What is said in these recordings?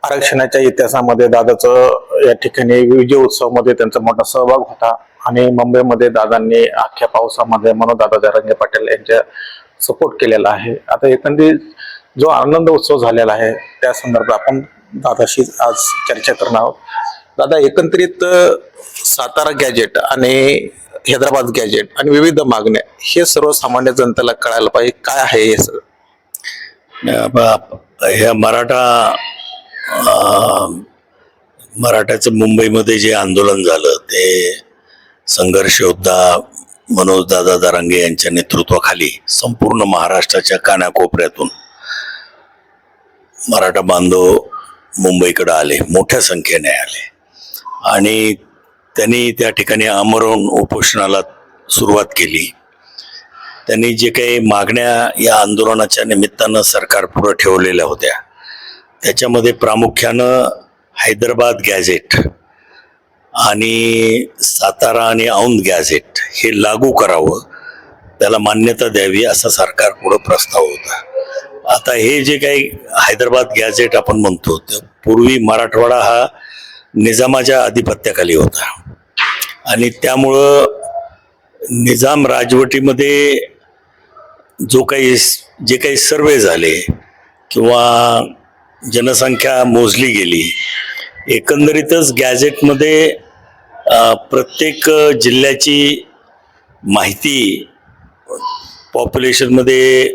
आरक्षणाच्या इतिहासामध्ये दादाचं या ठिकाणी विजय उत्सवामध्ये त्यांचा मोठा सहभाग होता आणि मुंबईमध्ये दादांनी अख्ख्या पावसामध्ये मनोज दादा जरांगे पाटील यांच्या सपोर्ट केलेला आहे। आता एकंदरीत जो आनंद उत्सव झालेला आहे त्या संदर्भात आपण दादाशी आज चर्चा करणार आहोत। दादा, एकंदरीत सातारा गॅजेट आणि हैदराबाद गॅजेट आणि विविध मागण्या हे सर्वसामान्य जनतेला कळायला पाहिजे, काय आहे हे सगळं? ह्या मराठाचं मुंबईमध्ये जे आंदोलन झालं ते संघर्ष योद्धा मनोज दादा जरांगे यांच्या नेतृत्वाखाली संपूर्ण महाराष्ट्राच्या कानाकोपऱ्यातून मराठा बांधव मुंबईकडे आले, मोठ्या संख्येने आले आणि त्यांनी त्या ठिकाणी आमरण उपोषणाला सुरुवात केली। त्यांनी जे काही मागण्या या आंदोलनाच्या निमित्तानं सरकार पुढे ठेवलेल्या होत्या त्याच्यामध्ये प्रामुख्यानं हैदराबाद गॅझेट आणि सातारा आणि औंध गॅझेट हे लागू करावं, त्याला मान्यता द्यावी असा सरकार पुढे प्रस्ताव होता। आता हे जे काही हैदराबाद गॅझेट आपण म्हणतो ते पूर्वी मराठवाडा हा निजामाच्या अधिपत्याखाली होता आणि त्यामुळं निजाम राजवटीमध्ये जे काही सर्वे झाले किंवा जनसंख्या मोजली गेली, एकंदरीतच गॅझेटमध्ये प्रत्येक जिल्ह्याची माहिती, पॉप्युलेशनमध्ये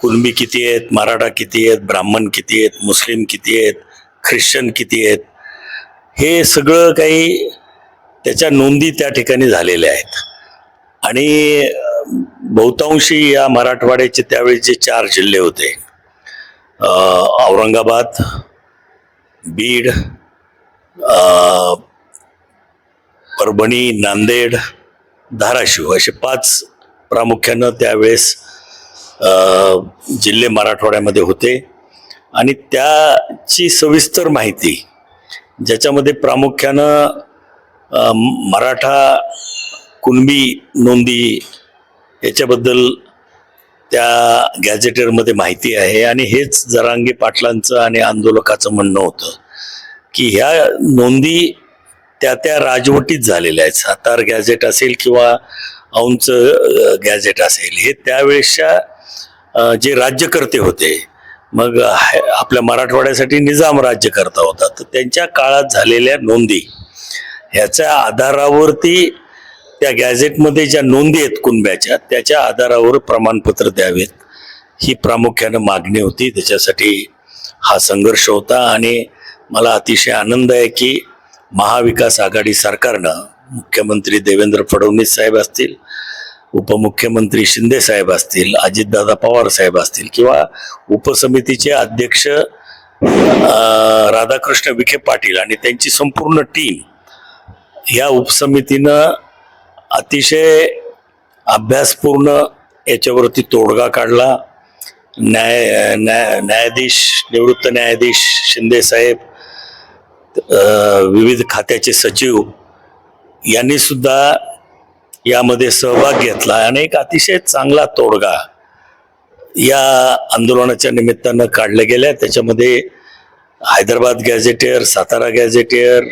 कुणबी किती आहेत, मराठा किती आहेत, ब्राह्मण किती आहेत, मुस्लिम किती आहेत, ख्रिश्चन किती आहेत, हे सगळं काही त्याच्या नोंदी त्या ठिकाणी झालेल्या आहेत। आणि बहुतांशी या मराठवाड्याचे त्यावेळी जे 4 जिल्हे होते, औरंगाबाद, बीड, परभणी, नांदेड, धाराशिव असे 5 प्रामुख्यानं त्यावेळेस जिल्हे मराठवाड्यामध्ये होते आणि त्याची सविस्तर माहिती ज्याच्यामध्ये प्रामुख्यानं मराठा कुणबी नोंदी याच्याबद्दल त्या गॅझेटेरमध्ये माहिती आहे। आणि हेच जरांगे पाटलांचं आणि आंदोलकाचं म्हणणं होतं की ह्या नोंदी त्या राजवटीत झालेल्या आहेत। सातार गॅझेट असेल किंवा औंधचं गॅझेट असेल, हे त्यावेळेसच्या जे राज्यकर्ते होते, मग आपल्या मराठवाड्यासाठी निजाम राज्यकर्ता होता, तर त्यांच्या काळात झालेल्या नोंदी ह्याच्या आधारावरती त्या गॅझेटमध्ये ज्या नोंदी आहेत कुणब्याच्या, त्याच्या आधारावर प्रमाणपत्र द्यावेत ही प्रामुख्यानं मागणी होती। त्याच्यासाठी हा संघर्ष होता आणि मला अतिशय आनंद आहे की महाविकास आघाडी सरकारनं, मुख्यमंत्री देवेंद्र फडणवीस साहेब असतील, उपमुख्यमंत्री शिंदे साहेब असतील, अजितदादा पवार साहेब असतील किंवा उपसमितीचे अध्यक्ष राधाकृष्ण विखे पाटील आणि त्यांची संपूर्ण टीम, या उपसमितीनं अतिशय अभ्यासपूर्ण याच्यावरती तोडगा काढला। निवृत्त न्यायाधीश शिंदे साहेब, विविध खात्याचे सचिव यांनी सुद्धा यामध्ये सहभाग घेतला आणि एक अतिशय चांगला तोडगा या आंदोलनाच्या निमित्तानं काढला गेला। त्याच्यामध्ये हैदराबाद गॅझेटियर, सातारा गॅझेटियर,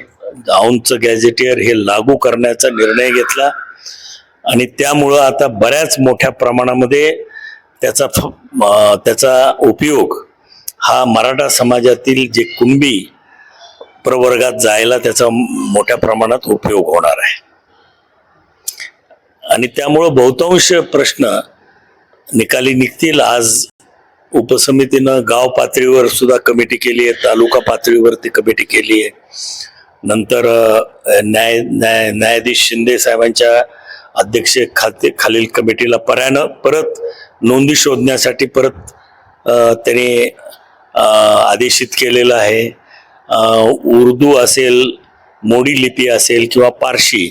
औंधचं गॅझेटियर हे लागू करण्याचा निर्णय घेतला आणि त्यामुळं आता बऱ्याच मोठ्या प्रमाणामध्ये त्याचा उपयोग हा मराठा समाजातील जे कुणबी प्रवर्गात जायला त्याचा मोठ्या प्रमाणात उपयोग होणार आहे आणि त्यामुळं बहुतांश प्रश्न निकाली निघतील। आज उपसमितीनं गाव पातळीवर सुद्धा कमिटी केली आहे, तालुका पातळीवरती कमिटी केली आहे, नंतर न्यायाधीश शिंदे साहेबांच्या अध्यक्षतेखालील कमिटीला परत नोंदी शोधण्यासाठी परत त्यांनी आदेशित केलेलं आहे। उर्दू असेल, मोडी लिपी असेल किंवा पारशी,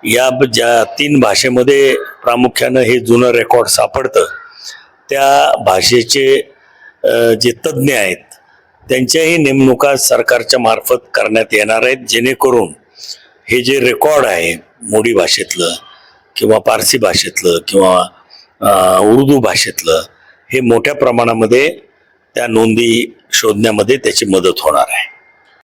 या ज्या 3 भाषेमध्ये प्रामुख्यानं हे जुनं रेकॉर्ड सापडतं, त्या भाषेचे जे तज्ज्ञ आहेत त्यांच्याही नेमणुका सरकारच्या मार्फत करण्यात येणार आहेत, जेणेकरून हे जे रेकॉर्ड आहे मोडी भाषेतलं किंवा पारसी भाषेतलं किंवा उर्दू भाषेतलं, हे मोठ्या प्रमाणामध्ये त्या नोंदी शोधण्यामध्ये त्याची मदत होणार आहे।